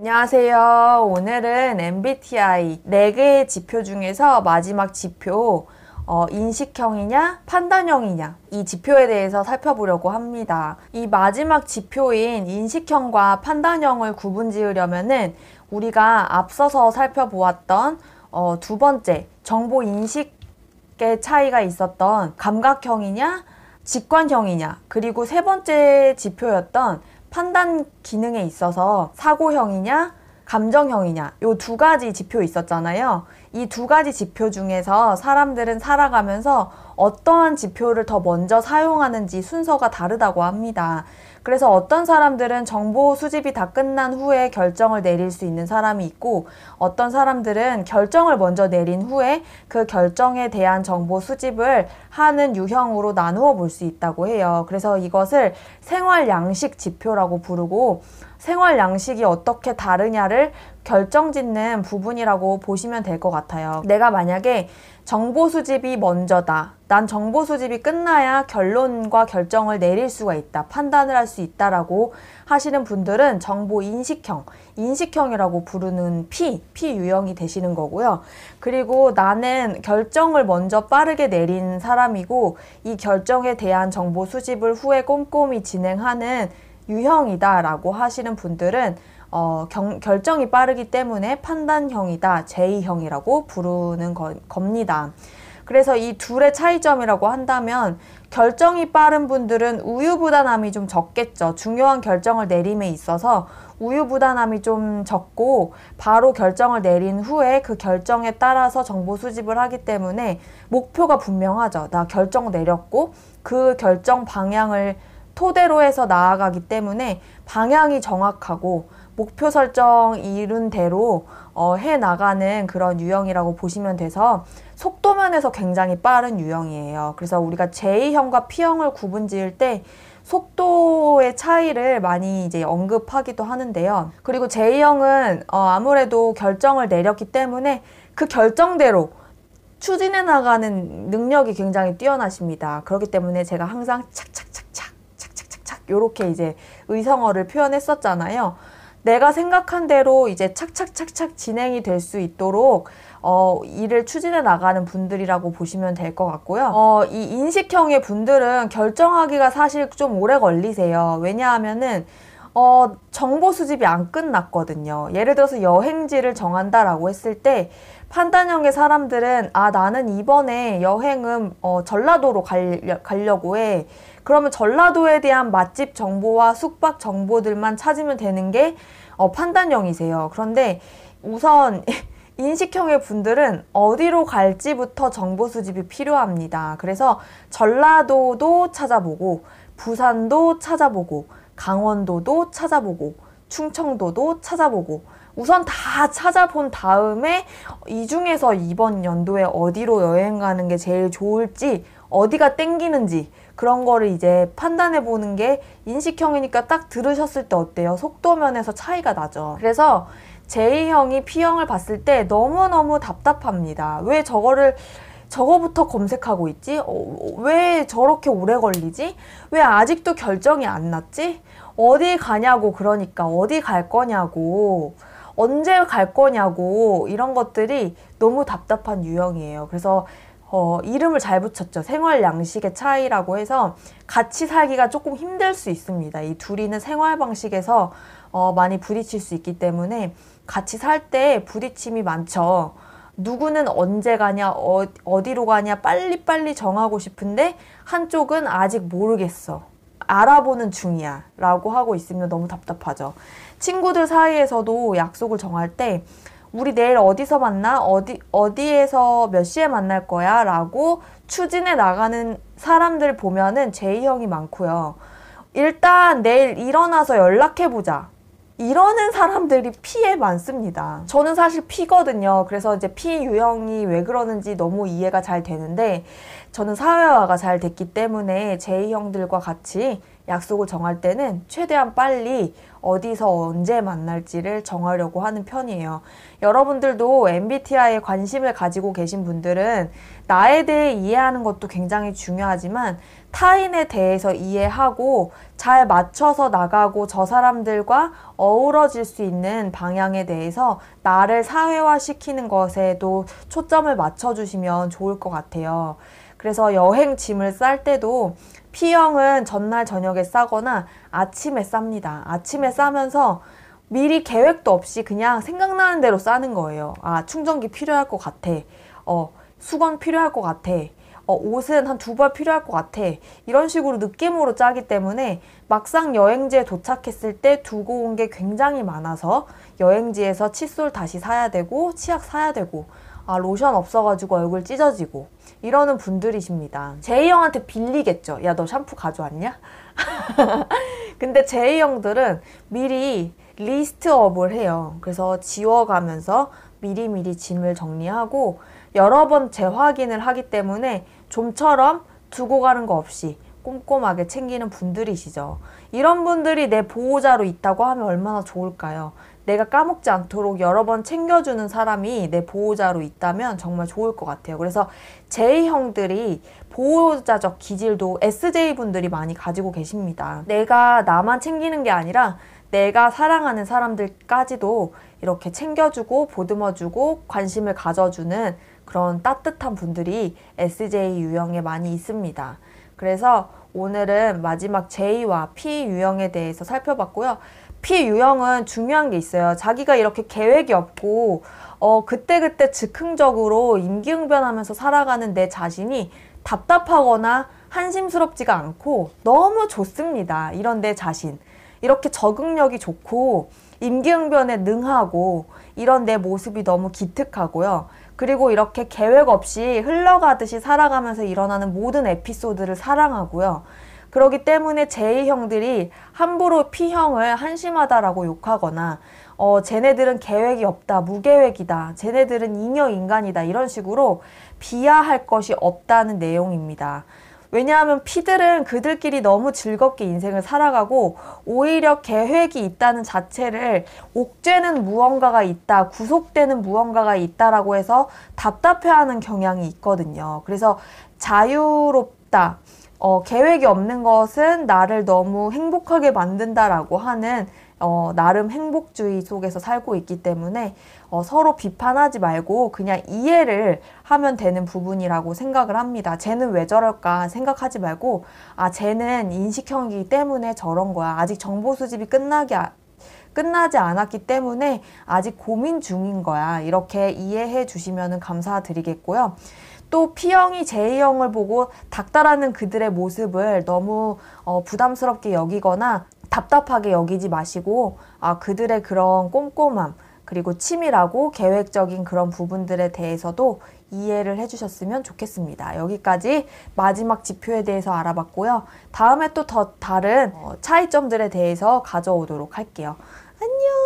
안녕하세요. 오늘은 MBTI 4개의 지표 중에서 마지막 지표 인식형이냐 판단형이냐 이 지표에 대해서 살펴보려고 합니다. 이 마지막 지표인 인식형과 판단형을 구분지으려면은 우리가 앞서서 살펴보았던 두 번째 정보 인식의 차이가 있었던 감각형이냐 직관형이냐, 그리고 세 번째 지표였던 판단 기능에 있어서 사고형이냐 감정형이냐, 요 두 가지 지표 있었잖아요. 이 두 가지 지표 중에서 사람들은 살아가면서 어떠한 지표를 더 먼저 사용하는지 순서가 다르다고 합니다. 그래서 어떤 사람들은 정보 수집이 다 끝난 후에 결정을 내릴 수 있는 사람이 있고, 어떤 사람들은 결정을 먼저 내린 후에 그 결정에 대한 정보 수집을 하는 유형으로 나누어 볼 수 있다고 해요. 그래서 이것을 생활 양식 지표라고 부르고, 생활 양식이 어떻게 다르냐를 결정짓는 부분이라고 보시면 될 것 같아요. 내가 만약에 정보 수집이 먼저다, 난 정보 수집이 끝나야 결론과 결정을 내릴 수가 있다, 판단을 할 수 있다라고 하시는 분들은 정보 인식형이라고 부르는 P 유형이 되시는 거고요. 그리고 나는 결정을 먼저 빠르게 내린 사람이고, 이 결정에 대한 정보 수집을 후에 꼼꼼히 진행하는 유형이다 라고 하시는 분들은 결정이 빠르기 때문에 판단형이다, J형이라고 부르는 겁니다. 그래서 이 둘의 차이점이라고 한다면, 결정이 빠른 분들은 우유부단함이 좀 적겠죠. 중요한 결정을 내림에 있어서 우유부단함이 좀 적고, 바로 결정을 내린 후에 그 결정에 따라서 정보 수집을 하기 때문에 목표가 분명하죠. 나 결정 내렸고 그 결정 방향을 토대로 해서 나아가기 때문에 방향이 정확하고 목표 설정 이룬 대로 해나가는 그런 유형이라고 보시면 돼서 속도면에서 굉장히 빠른 유형이에요. 그래서 우리가 J형과 P형을 구분지을 때 속도의 차이를 많이 이제 언급하기도 하는데요. 그리고 J형은 아무래도 결정을 내렸기 때문에 그 결정대로 추진해 나가는 능력이 굉장히 뛰어나십니다. 그렇기 때문에 제가 항상 착착착착 요렇게 이제 의성어를 표현했었잖아요. 내가 생각한 대로 이제 착착착착 진행이 될 수 있도록 일을 추진해 나가는 분들이라고 보시면 될 것 같고요. 이 인식형의 분들은 결정하기가 사실 좀 오래 걸리세요. 왜냐하면은 정보 수집이 안 끝났거든요. 예를 들어서 여행지를 정한다라고 했을 때, 판단형의 사람들은 나는 이번에 여행은 전라도로 가려고 해. 그러면 전라도에 대한 맛집 정보와 숙박 정보들만 찾으면 되는 게 판단형이세요. 그런데 우선 인식형의 분들은 어디로 갈지부터 정보 수집이 필요합니다. 그래서 전라도도 찾아보고, 부산도 찾아보고, 강원도도 찾아보고, 충청도도 찾아보고, 우선 다 찾아본 다음에 이 중에서 이번 연도에 어디로 여행 가는 게 제일 좋을지, 어디가 땡기는지 그런 거를 이제 판단해 보는 게 인식형이니까 딱 들으셨을 때 어때요? 속도면에서 차이가 나죠. 그래서 J형이 P형을 봤을 때 너무너무 답답합니다. 왜 저거부터 검색하고 있지? 왜 저렇게 오래 걸리지? 왜 아직도 결정이 안 났지? 어디 가냐고, 그러니까 어디 갈 거냐고, 언제 갈 거냐고, 이런 것들이 너무 답답한 유형이에요. 그래서 이름을 잘 붙였죠. 생활 양식의 차이라고 해서 같이 살기가 조금 힘들 수 있습니다. 이 둘이는 생활 방식에서 많이 부딪힐 수 있기 때문에 같이 살 때 부딪힘이 많죠. 누구는 언제 가냐, 어디로 가냐 빨리빨리 정하고 싶은데 한쪽은 아직 모르겠어, 알아보는 중이야 라고 하고 있으면 너무 답답하죠. 친구들 사이에서도 약속을 정할 때 우리 내일 어디서 만나? 어디에서 몇 시에 만날 거야? 라고 추진해 나가는 사람들 보면은 J형이 많고요. 일단 내일 일어나서 연락해보자, 이러는 사람들이 P에 많습니다. 저는 사실 P거든요. 그래서 이제 P 유형이 왜 그러는지 너무 이해가 잘 되는데, 저는 사회화가 잘 됐기 때문에 J형들과 같이 약속을 정할 때는 최대한 빨리 어디서 언제 만날지를 정하려고 하는 편이에요. 여러분들도 MBTI에 관심을 가지고 계신 분들은 나에 대해 이해하는 것도 굉장히 중요하지만 타인에 대해서 이해하고 잘 맞춰서 나가고 저 사람들과 어우러질 수 있는 방향에 대해서 나를 사회화시키는 것에도 초점을 맞춰주시면 좋을 것 같아요. 그래서 여행 짐을 쌀 때도 P형은 전날 저녁에 싸거나 아침에 쌉니다. 아침에 싸면서 미리 계획도 없이 그냥 생각나는 대로 싸는 거예요. 아, 충전기 필요할 것 같아. 수건 필요할 것 같아. 옷은 한 2벌 필요할 것 같아. 이런 식으로 느낌으로 짜기 때문에 막상 여행지에 도착했을 때 두고 온 게 굉장히 많아서 여행지에서 칫솔 다시 사야 되고 치약 사야 되고 로션 없어가지고 얼굴 찢어지고 이러는 분들이십니다. 제이형한테 빌리겠죠. 야, 너 샴푸 가져왔냐? 근데 제이형들은 미리 리스트업을 해요. 그래서 지워가면서 미리미리 짐을 정리하고 여러 번 재확인을 하기 때문에 좀처럼 두고 가는 거 없이 꼼꼼하게 챙기는 분들이시죠. 이런 분들이 내 보호자로 있다고 하면 얼마나 좋을까요? 내가 까먹지 않도록 여러 번 챙겨주는 사람이 내 보호자로 있다면 정말 좋을 것 같아요. 그래서 J형들이 보호자적 기질도 SJ분들이 많이 가지고 계십니다. 내가 나만 챙기는 게 아니라 내가 사랑하는 사람들까지도 이렇게 챙겨주고 보듬어주고 관심을 가져주는 그런 따뜻한 분들이 SJ 유형에 많이 있습니다. 그래서 오늘은 마지막 J와 P 유형에 대해서 살펴봤고요. P 유형은 중요한 게 있어요. 자기가 이렇게 계획이 없고 그때그때 즉흥적으로 임기응변하면서 살아가는 내 자신이 답답하거나 한심스럽지가 않고 너무 좋습니다. 이런 내 자신. 이렇게 적응력이 좋고 임기응변에 능하고 이런 내 모습이 너무 기특하고요. 그리고 이렇게 계획 없이 흘러가듯이 살아가면서 일어나는 모든 에피소드를 사랑하고요. 그렇기 때문에 J형들이 함부로 P형을 한심하다라고 욕하거나 쟤네들은 계획이 없다, 무계획이다, 쟤네들은 잉여인간이다 이런 식으로 비하할 것이 없다는 내용입니다. 왜냐하면 P들은 그들끼리 너무 즐겁게 인생을 살아가고 오히려 계획이 있다는 자체를 옥죄는 무언가가 있다, 구속되는 무언가가 있다라고 해서 답답해하는 경향이 있거든요. 그래서 자유롭다, 계획이 없는 것은 나를 너무 행복하게 만든다라고 하는 나름 행복주의 속에서 살고 있기 때문에 서로 비판하지 말고 그냥 이해를 하면 되는 부분이라고 생각을 합니다. 쟤는 왜 저럴까 생각하지 말고 쟤는 인식형이기 때문에 저런 거야. 아직 정보 수집이 끝나지 않았기 때문에 아직 고민 중인 거야. 이렇게 이해해 주시면 감사드리겠고요. 또 P형이 J형을 보고 닥달하는 그들의 모습을 너무 부담스럽게 여기거나 답답하게 여기지 마시고 그들의 그런 꼼꼼함 그리고 치밀하고 계획적인 그런 부분들에 대해서도 이해를 해주셨으면 좋겠습니다. 여기까지 마지막 지표에 대해서 알아봤고요. 다음에 또 더 다른 차이점들에 대해서 가져오도록 할게요. 안녕!